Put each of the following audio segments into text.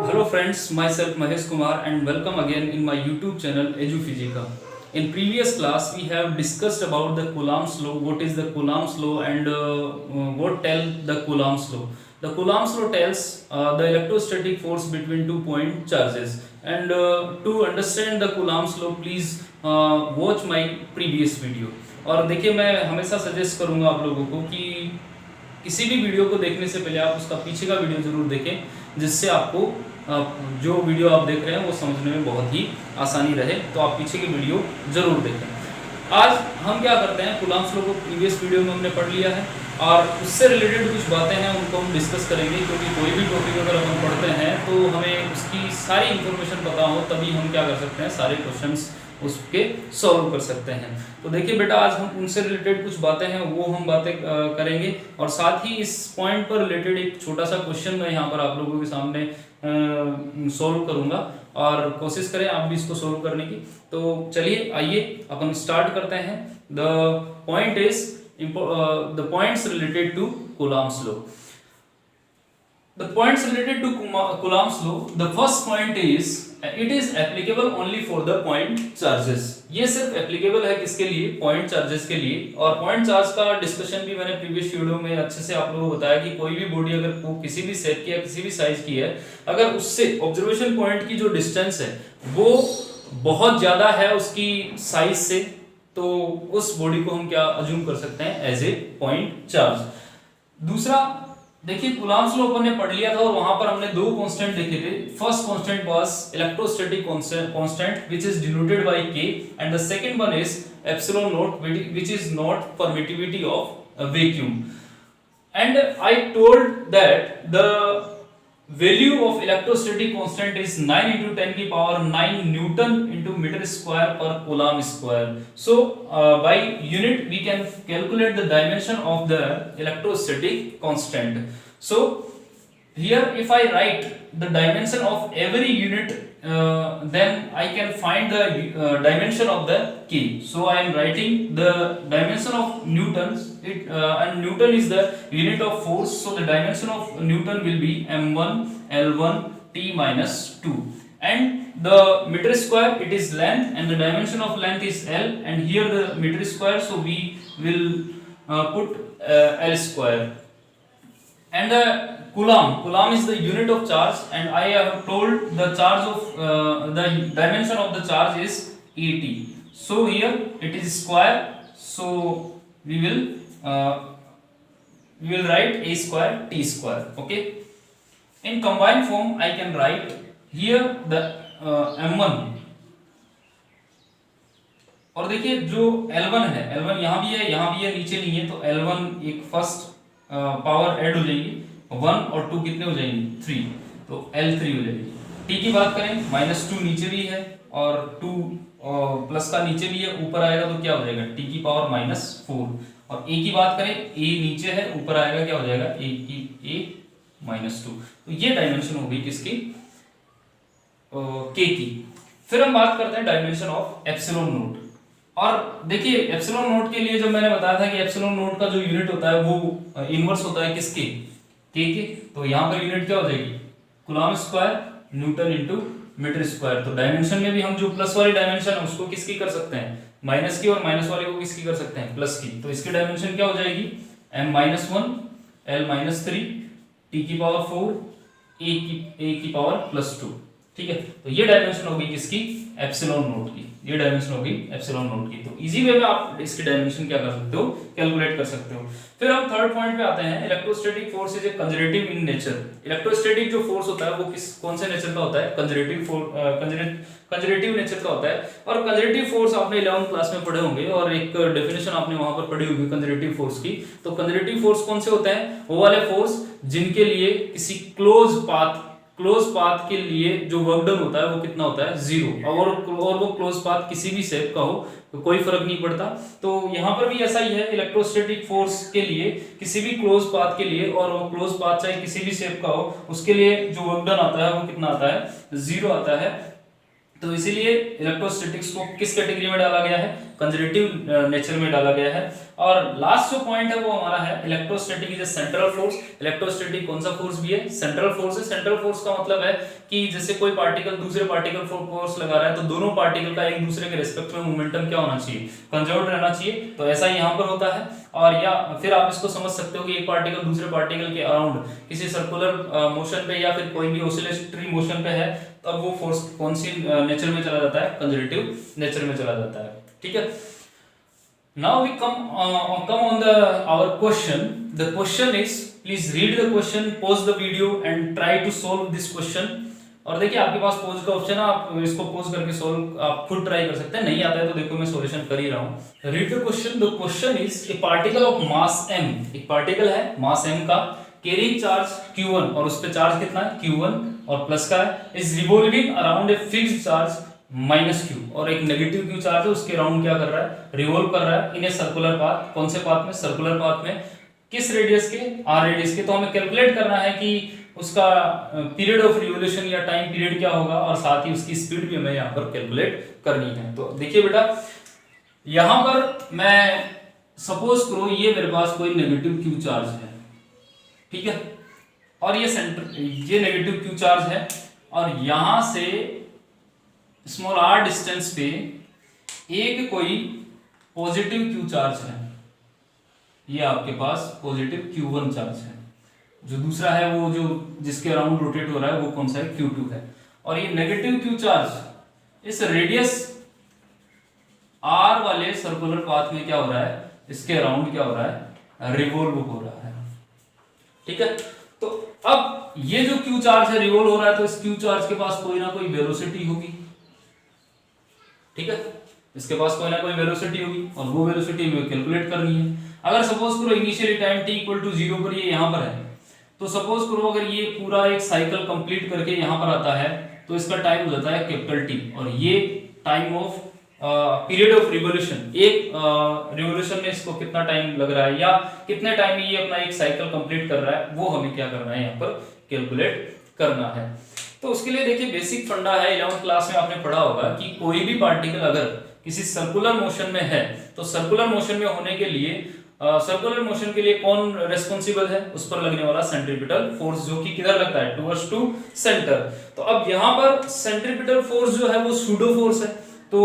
Hello friends, myself Mahesh Kumar and welcome again in my YouTube channel EduPhysica. In previous class we have discussed about the Coulomb's law, what is the Coulomb's law and what tell the Coulomb's law. The Coulomb's law tells the electrostatic force between 2 point charges, and to understand the Coulomb's law please watch my previous video. और देखिए मैं हमेशा suggest करूँगा आप लोगों को कि किसी भी वीडियो को देखने से पहले आप उसका पीछे का वीडियो जरूर देखें, जिससे आपको जो वीडियो आप देख रहे हैं वो समझने में बहुत ही आसानी रहे। तो आप पीछे की वीडियो जरूर देखें। आज हम क्या करते हैं, कूलॉम्स लॉ को प्रीवियस वीडियो में हमने पढ़ लिया है और उससे रिलेटेड कुछ बातें हैं उनको हम डिस्कस करेंगे, क्योंकि कोई भी टॉपिक अगर हम पढ़ते हैं तो हमें उसकी सारी इन्फॉर्मेशन पता हो तभी हम क्या कर सकते हैं, सारे क्वेश्चंस उसके सॉल्व कर सकते हैं। तो देखिए बेटा, आज हम उनसे रिलेटेड कुछ बातें हैं वो हम बातें करेंगे और साथ ही इस पॉइंट पर रिलेटेड एक छोटा सा क्वेश्चन मैं यहाँ पर आप लोगों के सामने सॉल्व करूंगा और कोशिश करें आप भी इसको सॉल्व करने की। तो चलिए आइए अपन स्टार्ट करते हैं। The point is the points related to Coulomb's law. The points related to Coulomb's law. The first point is it is applicable only for the point charges. ये सिर्फ applicable है किसके लिए, point charges के लिए। और point charge का discussion भी मैंने प्रीवियस वीडियो में अच्छे से आप लोगों को बताया कि कोई भी बॉडी अगर वो किसी भी शेप की है, किसी भी साइज की है, अगर उससे ऑब्जर्वेशन पॉइंट की जो डिस्टेंस है वो बहुत ज्यादा है उसकी साइज से, तो उस बॉडी को हम क्या अज्यूम कर सकते हैं एज ए पॉइंट चार्ज। दूसरा देखिए, कूलॉम्स लॉ अपन ने पढ़ लिया था और वहां पर हमने दो कांस्टेंट देखे थे। First constant was electrostatic constant which is denoted by k, and the second one is epsilon not which is not permittivity of vacuum. And I told that the value of electrostatic constant is 9 into 10 की power 9 Newton into meter square per coulomb square. So by unit we can calculate the dimension of the electrostatic constant. So here if I write the dimension of every unit, then I can find the dimension of the k. So I am writing the dimension of newtons, and Newton is the unit of force. So the dimension of Newton will be m1 L1 T minus 2, and the meter square it is length, and the dimension of length is L, and here the meter square, so we will put L square. And the coulomb is the unit of charge, and I have told the charge of the dimension of the charge is AT. So here it is square, so we will write A square T square. Okay, in combined form I can write here the m1, और देखिए जो L1 है, L1 यहाँ भी है नीचे नहीं है, तो L1 एक फर्स्ट पावर ऐड हो जाएगी, 1 और 2 कितने हो जाएंगे 3, तो L3 हो जाएगी। T की बात करें -2 नीचे भी है और 2 प्लस का नीचे भी है, ऊपर आएगा तो क्या हो जाएगा T की पावर -4। और A की बात करें, A नीचे है, ऊपर आएगा क्या हो जाएगा A -2। तो ये डायमेंशन हो गई किसकी, K की। फिर हम बात करते हैं डायमेंशन ऑफ एप्सिलॉन नोट। और देखिए एप्सिलॉन नोट के लिए जब मैंने बताया था कि एप्सिलॉन नोट का जो यूनिट होता है वो इनवर्स होता है किसके, K के। तो यहाँ पर यूनिट क्या हो जाएगी, coulomb square newton into metre square. तो डायमेंशन में भी हम जो प्लस वाली डायमेंशन है उसको किसकी कर सकते हैं, माइनस की, और माइनस वाले को किसकी कर सकते हैं, प्लस की। तो इसकी डायमेंशन क्या हो जाएगी m-1 L-3 T की पावर 4 A की पावर +2। ठीक है, तो ये डायमेंशन होगी किसकी, एप्सिलॉन नोट की। ये डायमेंशन होगी एप्सिलॉन नोट की। तो इजी वे में आप इसकी डायमेंशन क्या कर सकते हो, कैलकुलेट कर सकते हो। फिर हम थर्ड पॉइंट पे आते हैं, electrostatic force is a conservative in nature. Electrostatic जो फोर्स होता है वो कौन से नेचर का होता है, कंजर्वेटिव नेचर का होता है। और कंजर्वेटिव फोर्स आपने 11th क्लास में पढ़े होंगे और एक डेफिनेशन आपने वहां पर पढ़ी होगी कंजर्वेटिव फोर्स की। तो कंजर्वेटिव फोर्स कौन से होते हैं, वो वाले फोर्स जिनके लिए किसी क्लोज पाथ के लिए जो वर्क डन होता है वो कितना होता है, 0। और वो क्लोज पाथ किसी भी शेप का हो तो कोई फर्क नहीं पड़ता। तो यहाँ पर भी ऐसा ही है, इलेक्ट्रोस्टैटिक फोर्स के लिए किसी भी क्लोज पाथ के लिए, और वो क्लोज पाथ चाहे किसी भी शेप का हो, उसके लिए जो वर्क डन आता है वो कितना आता है, 0 आता है। तो इसीलिए इलेक्ट्रोस्टैटिक्स को किस कैटेगरी में डाला गया है, कंजर्वेटिव नेचर में डाला गया है। और लास्ट जो पॉइंट है वो हमारा है electrostatic is a central force. Electrostatic कौन सा फोर्स भी है? सेंट्रल फोर्स है। सेंट्रल फोर्स का मतलब है कि जैसे कोई पार्टिकल दूसरे पार्टिकल पर फोर्स लगा रहा है तो दोनों पार्टिकल का एक दूसरे के रिस्पेक्ट में मोमेंटम क्या होना चाहिए? कंजर्व रहना चाहिए। तो ऐसा यहाँ पर होता है। और या फिर आप इसको समझ सकते हो कि एक पार्टिकल दूसरे पार्टिकल के अराउंड किसी सर्कुलर मोशन पे या फिर कोई भी ऑसिलेटरी मोशन पे है, तब वो फोर्स कौन सी नेचर में चला जाता है? कंजर्वेटिव नेचर में चला जाता है। ठीक है। Now we come on the our question. The question is, please read the question, pause the video and try to solve this question. और देखिए आपके पास पॉज का ऑप्शन है, आप इसको पॉज करके सोल्व आप खुद ट्राई कर सकते हैं। नहीं आता है तो देखो मैं सॉल्यूशन कर ही रहा हूँ। Read the question. The question is a particle of mass m, एक पार्टिकल है मास m का, कैरिंग चार्ज q1 और उस पे चार्ज कितना है? q1 और प्लस का है, is revolving around a fixed charge minus Q, और एक नेगेटिव क्यू चार्ज है उसके राउंड क्या कर रहा है? रिवॉल्व कर रहा है इन ए सर्कुलर पाथ। कौन से पाथ में? सर्कुलर पाथ में। किस रेडियस के? r रेडियस के। तो हमें कैलकुलेट करना है कि उसका पीरियड ऑफ रिवोल्यूशन या टाइम पीरियड क्या होगा, और साथ ही उसकी स्पीड भी हमें यहाँ पर कैलकुलेट करनी है। तो देखिए बेटा, यहां पर मैं सपोज करो ये मेरे पास कोई नेगेटिव क्यू चार्ज है, ठीक है, और ये नेगेटिव क्यू चार्ज है, और यहां से स्मॉल r डिस्टेंस पे एक कोई पॉजिटिव क्यू चार्ज है। ये आपके पास पॉजिटिव q1 चार्ज है। जो दूसरा है वो जो जिसके अराउंड रोटेट हो रहा है वो कौन सा है? q2 है। और ये नेगेटिव क्यू चार्ज इस रेडियस r वाले सर्कुलर पाथ में क्या हो रहा है? इसके अराउंड क्या हो रहा है? रिवॉल्व हो रहा है। ठीक है। तो अब ये जो क्यू चार्ज है रिवॉल्व हो रहा है, तो इस क्यू चार्ज के पास कोई ना कोई वेलोसिटी होगी। ठीक है, इसके पास कोई ना कोई वेलोसिटी होगी, और वो वेलोसिटी हमें कैलकुलेट करनी है। अगर सपोज करो initially time t equal to 0 पर ये यहां पर है, तो सपोज करो अगर ये पूरा एक साइकिल कंप्लीट करके यहां पर आता है तो इसका टाइम हो जाता है कैपिटल T, और ये time of period of revolution, एक रिवोल्यूशन में इसको कितना टाइम लग रहा है या कितने टाइम में ये अपना एक साइकिल कंप्लीट कर रहा है, वो हमें क्या करना है? यहाँ पर कैलकुलेट करना है। तो उसके लिए देखिए बेसिक फंडा है, 11th क्लास में आपने पढ़ा होगा कि कोई भी पार्टिकल अगर किसी सर्कुलर मोशन में है तो सर्कुलर मोशन में होने के लिए सर्कुलर मोशन के लिए कौन रेस्पॉन्सिबल है? उस पर लगने वाला सेंट्रीपिटल फोर्स, जो कि किधर लगता है? Towards to centre. तो अब यहाँ पर सेंट्रीपिटल फोर्स जो है वो सूडो फोर्स है, तो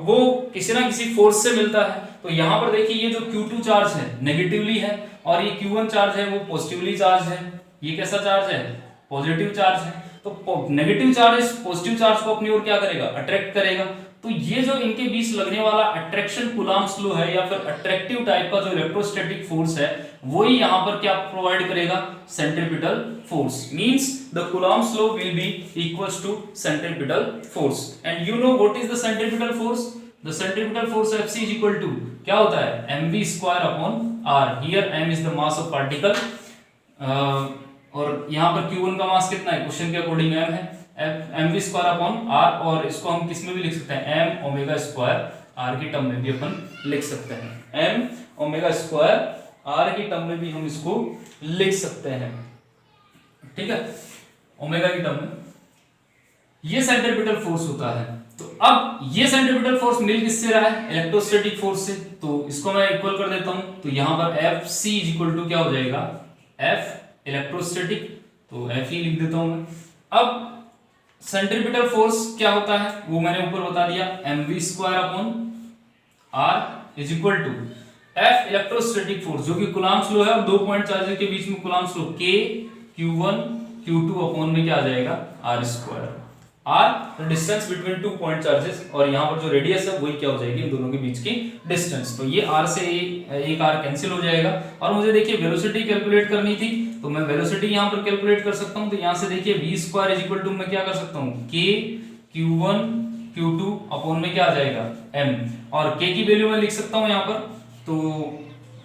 वो किसी ना किसी फोर्स से मिलता है। तो यहाँ पर देखिए ये जो Q2 चार्ज है नेगेटिवली है, और ये Q1 चार्ज है वो पॉजिटिवली चार्ज है। ये कैसा चार्ज है? पॉजिटिव चार्ज है। तो नेगेटिव चार्ज पॉजिटिव चार्ज को अपनी ओर क्या करेगा? अट्रैक्ट करेगा। तो ये जो इनके बीच लगने वाला अट्रैक्शन कूलम्ब्स लॉ है, या फिर अट्रैक्टिव टाइप का जो इलेक्ट्रोस्टैटिक फोर्स है, वही यहाँ पर क्या प्रोवाइड करेगा? Centripetal force. Means the Coulomb's law will be equals to centripetal force. And you know what is the centripetal force? The centripetal force Fc is equal to क्या होता है? mv square upon r। Here m is the mass of particle, और यहाँ पर Q1 का मास कितना है? Question के अकॉर्डिंग m है, mv स्क्वायर अपॉन r, और इसको हम किस में भी लिख सकते हैं? m ओमेगा स्क्वायर r की टर्म में भी अपन लिख सकते हैं। m ओमेगा स्क्वायर r की टर्म में भी हम इसको लिख सकते हैं। ठीक है, ओमेगा की टर्म में। ये सेंट्रीपिटल फोर्स होता है। तो अब ये सेंट्रीपिटल फोर्स मिल किससे रहा है? इलेक्ट्रोस्टैटिक फोर्स से। तो इसको मैं इक्वल कर देता हूं, तो यहां पर Fc इज इक्वल टू क्या हो जाएगा? F इलेक्ट्रोस्टैटिक, तो F ही लिख देता हूं मैं। अब सेंट्रीपिटल फोर्स क्या होता है वो मैंने ऊपर बता दिया, mv square upon r is equal to F electrostatic force, जो कि कूलम्ब्स लॉ है, और दो पॉइंट चार्जेस के बीच में Coulomb's law K Q1 Q2 upon में क्या आ जाएगा? r square. r distance between two point charges, और यहाँ पर जो रेडियस है वही क्या हो जाएगी? इन दोनों के बीच की डिस्टेंस। तो ये r से एक r कैंसिल हो जाएगा, और मुझे देखिए वेलोसिटी कैलकुलेट करनी थी, तो मैं वेलोसिटी यहाँ पर कैलकुलेट कर सकता हूँ। तो यहाँ से देखिए v square is equal to मैं क्या कर सकता हूँ? k Q1 Q2 अपॉन में क्या आ जाएगा? m, और k की वैल्यू मैं लिख सकता हूँ यहाँ पर, तो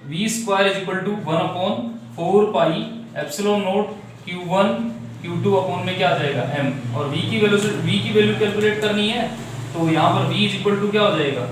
v square is equal to 1 upon 4 pi epsilon naught Q1 Q2 upon में क्या आ जाएगा? m, और v की वैल्यू कैलकुलेट करनी है, तो यहाँ पर v इज इक्वल टू क्या हो जाएगा?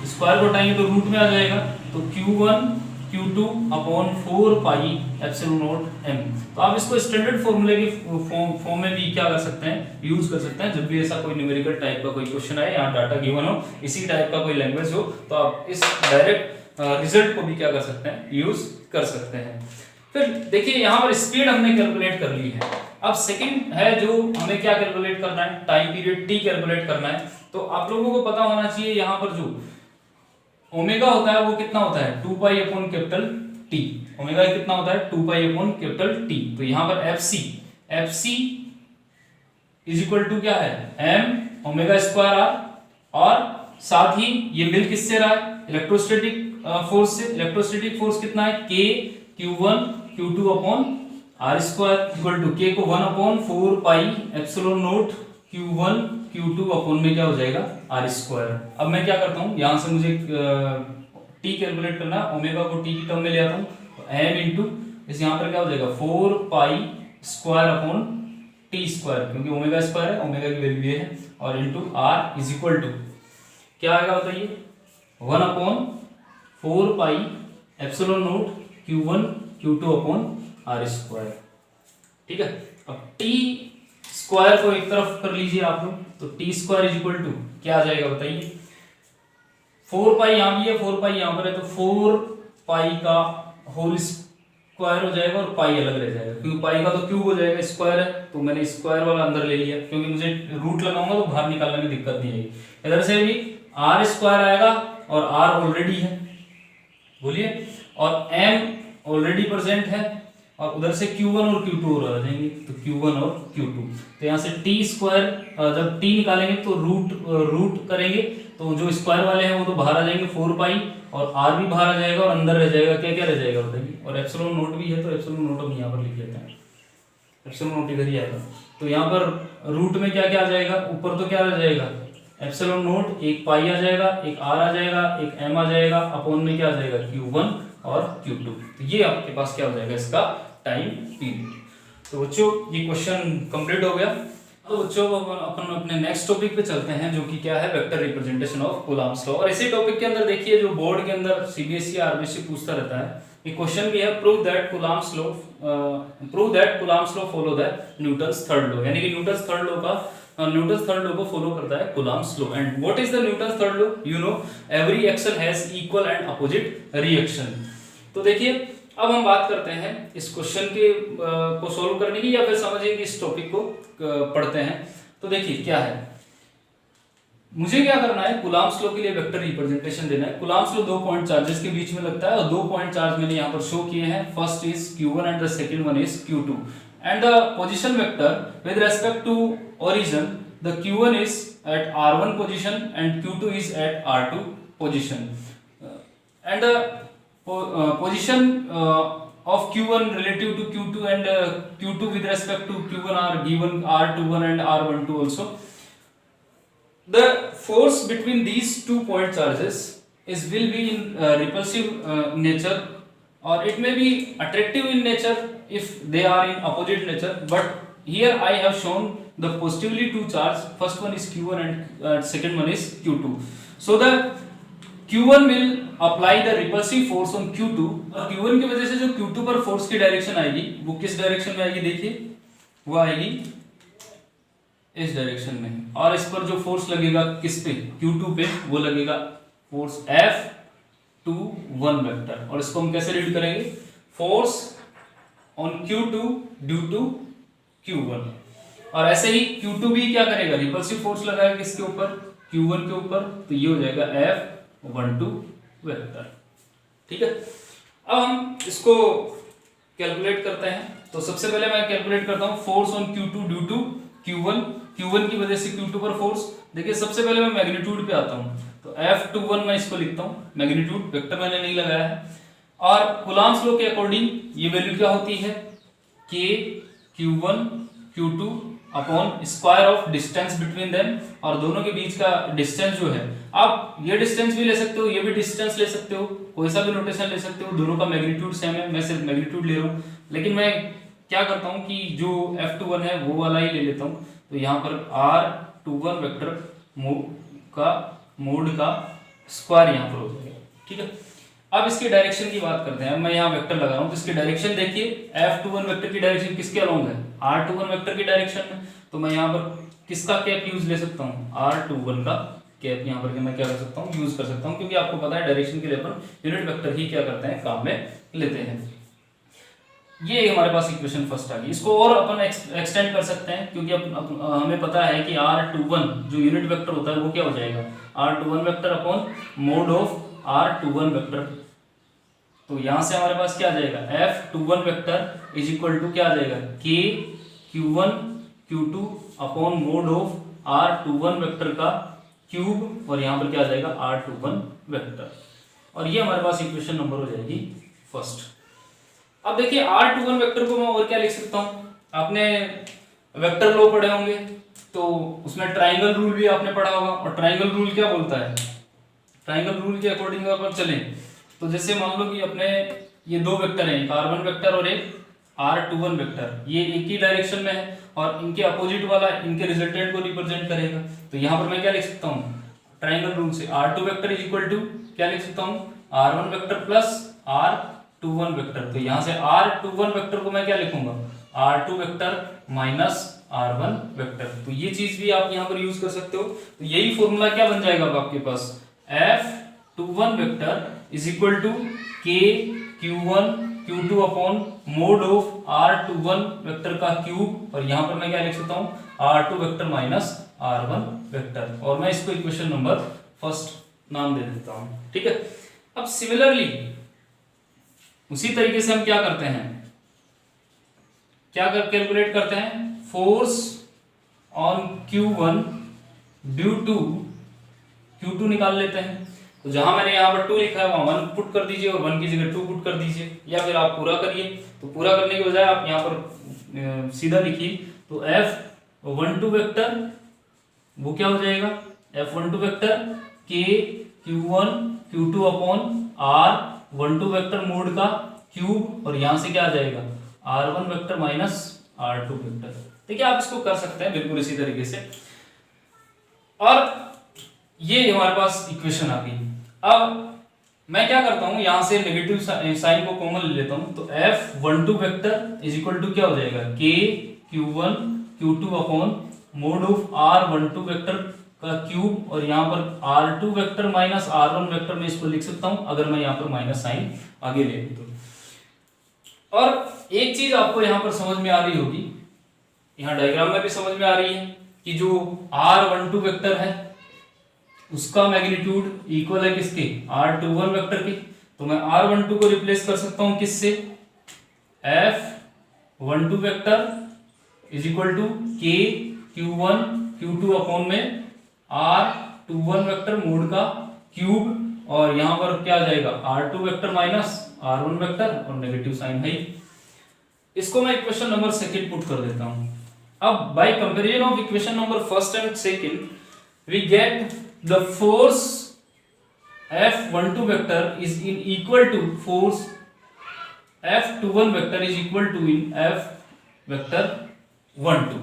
स्क्वायर को हटाएंगे तो रूट में आ जाएगा, तो Q1 Q2 upon 4 pi epsilon not m। तो आप इसको स्टैंडर्ड फॉर्मूले के फॉर्म में भी क्या कर सकते हैं? यूज कर सकते हैं। जब भी ऐसा कोई न्यूमेरिकल टाइप का कोई क्वेश्चन आए, यहाँ डाटा गिवन हो, इसी टाइप का कोई लैंग्वेज हो, तो आप इस डायरेक्ट रिजल्ट को भी क्या कर सकते हैं, यूज कर सकते हैं। फिर देखिए यहाँ पर स्पीड हमने कैलकुलेट कर ली है। अब सेकंड है जो हमें क्या कैलकुलेट करना है, टाइम पीरियड टी कैलकुलेट करना है। तो आप लोगों को पता होना चाहिए यहाँ पर जो ओमेगा होता है वो कितना होता है, 2 pi upon capital T. Omega कितना होता है, 2 पाई अपॉन कैपिटल टी। तो यहाँ पर F C is equal to क्या है, एम ओमेगा स्क्वायर आर, और साथ ही ये मिल किससे रहा है, इलेक्ट्रोस्टैटिक फोर्स से। इलेक्ट्रोस्टैटिक फोर्स कितना है, K Q1 Q2 upon R square equal to K को 1 upon 4 pi epsilon naught Q1 Q2 upon में क्या हो जाएगा, आर स्क्वायर। अब मैं क्या करता हूँ, यहाँ से मुझे टी कैलकुलेट करना है, ओमेगा को टी की टर्म में ले आता हूँ, तो एम इंटू इस यहाँ पर क्या हो जाएगा 4 pi square upon T square, क्योंकि ओमेगा स्क्वायर है, ओमेगा की वैल्यू ये है, और into R is equal to क्या आएगा बताइए, 1 upon 4 pi epsilon naught Q1 Q2 upon R square. ठीक है, अब टी स्क्वायर को एक तरफ कर लीजिए आप लोग, तो T square is equal to क्या आ जाएगा बताइए, 4 पाई यहाँ भी है, 4 पाई यहाँ पर है, तो 4 पाई का होल स्क्वायर हो जाएगा और पाई अलग रह जाएगा, क्योंकि पाई का तो क्यूब हो जाएगा, स्क्वायर है, तो मैंने स्क्वायर वाला अंदर ले लिया, क्योंकि मुझे रूट लगाऊंगा तो बाहर निकालने में दिक्कत नहीं आएगी। इधर से भी आर स्क्वायर आएगा और आर ऑलरेडी है, बोलिए, और m ऑलरेडी प्रेजेंट है, और उधर से Q1 और Q2 और आ जाएंगे, तो Q1 और Q2। तो यहाँ से टी स्क्वायर जब टी निकालेंगे तो रूट करेंगे, तो जो स्क्वायर वाले हैं वो तो बाहर आ जाएंगे 4 पाई, और r भी बाहर आ जाएगा, और अंदर रह जाएगा क्या क्या रह जाएगा बताइए, और एप्सिलॉन नोट भी है, तो एप्सिलॉन नोट हम यहाँ पर लिख लेते हैं, एप्सिलॉन नोट इधर ही आएगा। तो यहाँ पर रूट में क्या क्या आ जाएगा, ऊपर तो क्या रह जाएगा, एप्सिलॉन नोट, एक पाई आ जाएगा, एक आर आ जाएगा, एक एम आ जाएगा, अपॉन में क्या आ जाएगा Q1 और Q2। तो ये आपके पास क्या हो जाएगा, इसका टाइम पीरियड। तो बच्चों ये क्वेश्चन कंप्लीट हो गया। तो बच्चों अपन अपने नेक्स्ट टॉपिक पे चलते हैं, जो कि क्या है, vector representation of Coulomb's law. और इसी टॉपिक के अंदर देखिए, जो बोर्ड के अंदर सीबीएसई आरबीएसई पूछता रहता है, ये क्वेश्चन भी है, prove that Coulomb's law follow the Newton's third law, यानी कि न्यूटन्स थर्ड लॉ को फॉलो करता है Coulomb's law. And what is the Newton's third law, you know every action has equal and opposite reaction. तो देखिए अब हम बात करते हैं इस क्वेश्चन के को सॉल्व करने की, या फिर समझिए कि इस टॉपिक को पढ़ते हैं। तो देखिए क्या है, मुझे क्या करना है, कूलम्ब्स लॉ के लिए वेक्टर रिप्रेजेंटेशन देना है। कूलम्ब्स लॉ 2 पॉइंट चार्जेस के बीच में लगता है, और 2 पॉइंट चार्ज मैंने यहाँ पर शो किए हैं। First is Q1 and the second one is Q2, and the position vector with respect to origin, the Q1 is at R1 position and Q2 is at R2 position, and the position of Q1 relative to Q2 and Q2 with respect to Q1 are given R21 and R12 also. The force between these 2 point charges will be in repulsive nature, or it may be attractive in nature if they are in opposite nature, but here I have shown the positively 2 charge, first one is Q1 and second one is Q2. So the Q1 will apply the repulsive force on Q2, और Q1 की वजह से जो Q2 पर force की direction आएगी वो किस डायरेक्शन में आएगी, देखिए वो आएगी इस डायरेक्शन में, और इस पर जो फोर्स लगेगा किस पे, Q2 पे, वो लगेगा फोर्स F21 वेक्टर। और इसको हम कैसे रीड करेंगे, force on Q2 due to Q1। और ऐसे ही Q2 भी क्या करेगा, रिपल्सिव फोर्स लगाएगा किसके ऊपर, Q1 के ऊपर, तो ये हो जाएगा F12 वेक्टर। ठीक है, अब हम इसको कैलकुलेट करते हैं। तो सबसे पहले मैं कैलकुलेट करता हूं force on Q2 due to Q1 की वजह से Q2 पर फोर्स। देखिए सबसे पहले मैं मैग्नीट्यूड पे आता हूं, तो F21 मैं इसको लिखता हूं, मैग्नीट्यूड वेक्टर मैंने नहीं लगाया है। और कूलम्ब्स लॉ के अकॉर्डिंग ये वैल्यू क्या होती है, K Q1 Q2 upon square of distance between them, और दोनों के बीच का डिस्टेंस जो है, आप ये डिस्टेंस भी ले सकते हो, ये भी डिस्टेंस ले सकते हो, कोई सा भी नोटेशन ले सकते हो, दोनों का मैग्नीट्यूड सेम है, मैं सिर्फ मैग्नीट्यूड ले रहा हूँ। लेकिन मैं क्या करता हूँ कि जो F21 है वो वाला ही ले लेता हूँ। तो यहाँ पर R21 वेक्टर मोड का स्क्वायर यहाँ पर हो जाएगा। ठीक है, अब इसके डायरेक्शन की बात करते हैं। मैं यहाँ वेक्टर लगा रहा हूँ, तो इसकी डायरेक्शन देखिए, F21 वेक्टर की डायरेक्शन किसके अलोंग है, R21 वेक्टर की डायरेक्शन में। तो मैं यहाँ पर किसका कैप यूज ले सकता हूँ, R21 का कैप यहाँ पर मैं क्या कर सकता हूँ, यूज कर सकता हूँ, क्योंकि आपको पता है डायरेक्शन के लिए अपन यूनिट वेक्टर ही क्या करते हैं, काम में लेते हैं। ये हमारे पास इक्वेशन फर्स्ट आ गई। इसको और अपन एक्सटेंड कर सकते हैं, क्योंकि हमें पता है कि r21 जो यूनिट वेक्टर होता है वो क्या हो जाएगा, r21 vector upon mod of r21 vector. तो यहां से हमारे पास क्या आ जाएगा, f21 vector is equal to क्या आ जाएगा, k q1 q2 upon mod of r21 vector का क्यूब, और यहाँ पर क्या आ जाएगा r21 वेक्टर। और ये हमारे पास इक्वेशन नंबर हो जाएगी फर्स्ट। अब देखिए r21 वेक्टर को मैं और क्या लिख सकता हूँ, आपने वेक्टर लॉ पढ़े होंगे, तो उसमें ट्राइंगल रूल भी आपने पढ़ा होगा। और ट्राइंगल रूल क्या बोलता है, ट्राइंगल रूल के अकॉर्डिंग अपन चलें तो जैसे मान लो कि अपने ये दो वेक्टर हैं, एक r1 वेक्टर और एक r21 वेक्टर, ये एक ही डायरेक्शन में है और इनके अपोजिट वाला इनके रिजल्टेंट को रिप्रेजेंट करेगा। तो यहाँ पर मैं क्या लिख सकता हूँ, ट्राइंगल रूल से r2 vector is equal to क्या लिख सकता हूँ, r1 vector plus r21 vector. तो यहाँ से r21 वेक्टर को मैं क्या लिखूंगा, r2 vector minus r1 vector. तो ये चीज भी आप यहाँ पर यूज कर सकते हो। तो यही फॉर्मूला क्या बन जाएगा आपके पास, f21 vector is equal to k q1 q2 upon mod of r21 vector का क्यूब, और यहाँ पर मैं क्या लिख सकता हूँ, r2 vector minus r1 vector. और मैं इसको इक्वेशन नंबर फर्स्ट नाम दे देता हूँ, ठीक है। अब सिमिलरली उसी तरीके से हम क्या करते हैं, क्या कैलकुलेट करते हैं, force on Q1 due to Q2 निकाल लेते हैं। तो जहां मैंने यहाँ पर 2 लिखा है वहां 1 पुट कर दीजिए और 1 की जगह 2 पुट कर दीजिए, या फिर आप पूरा करिए। तो पूरा करने के बजाय आप यहाँ पर सीधा लिखिए, तो F12 वेक्टर वो क्या हो जाएगा, F12 vector K Q1 Q2 upon R12 vector mode का क्यूब, और यहां से क्या आ जाएगा, R1 vector minus R2 vector. देखिए आप इसको कर सकते हैं बिल्कुल इसी तरीके से। और ये हमारे पास इक्वेशन आ गई। अब मैं क्या करता हूं, यहां से नेगेटिव साइन को कॉमन ले लेता हूं। तो F12 vector is equal to क्या हो जाएगा, K Q1 Q2 upon mod of R12 vector का क्यूब, और यहाँ पर R2 vector minus R1 vector में इसको लिख सकता हूं अगर मैं यहाँ पर माइनस साइन आगे ले लूं तो। और एक चीज आपको यहाँ पर समझ में आ रही होगी, यहाँ डायग्राम में भी समझ में आ रही है कि जो R12 वेक्टर है उसका मैग्नीट्यूड इक्वल है किसके, R21 वेक्टर के। तो मैं R12 को रिप्लेस कर सकता हूं किससे, F12 vector is equal to K Q1 Q2 upon में R21 वेक्टर मोड का क्यूब, और यहां पर क्या आ जाएगा, R2 vector minus R1 vector, और नेगेटिव साइन है। इसको मैं इक्वेशन नंबर सेकंड पुट कर देता हूं। अब by comparison of equation number first and second we get the force F12 vector is in equal to force F21 vector is equal to in F vector 12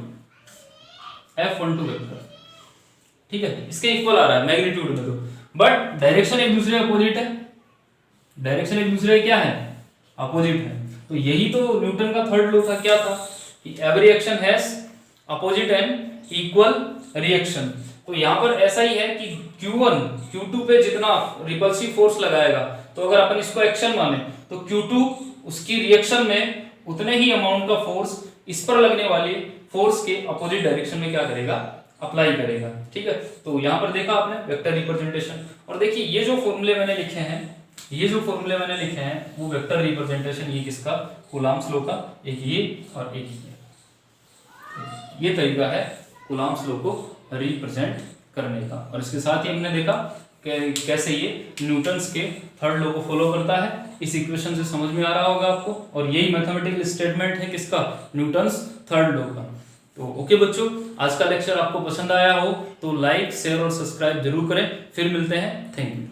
F12 vector, ठीक है। इसके equal आ रहा है magnitude में, तो but direction एक दूसरे opposite है, डायरेक्शन एक दूसरे क्या है, अपोजिट है। तो यही तो न्यूटन का थर्ड लॉ था, क्या था कि every action has opposite and equal reaction. तो यहाँ पर ऐसा ही है कि Q1 Q2 पे जितना रिपल्सिव फोर्स लगाएगा, तो अगर अपन इसको एक्शन माने तो Q2 उसकी रिएक्शन में उतने ही अमाउंट का फोर्स इस पर लगने वाले फोर्स के अपोजिट डायरेक्शन में क्या करेगा, अप्लाई करेगा, ठीक है। तो यहाँ पर देखा आपने वेक्टर रिप्रेजेंटेशन। और देखिए ये जो फॉर्मूले मैंने लिखे हैं, ये जो फॉर्मूले मैंने लिखे हैं वो वेक्टर रिप्रेजेंटेशन, ये किसका, कूलॉम्स लॉ का, एक ये और एक ये तरीका है कूलॉम्स लॉ को रिप्रेजेंट करने का। और इसके साथ ही हमने देखा कि कैसे ये न्यूटन्स के थर्ड लॉ को फॉलो करता है। इस इक्वेशन से समझ में आ रहा होगा आपको, और यही मैथमेटिकल स्टेटमेंट है किसका, न्यूटन्स थर्ड लॉ का। तो ओके बच्चों, आज का लेक्चर आपको पसंद आया हो तो लाइक शेयर और सब्सक्राइब जरूर करें। फिर मिलते हैं, थैंक यू।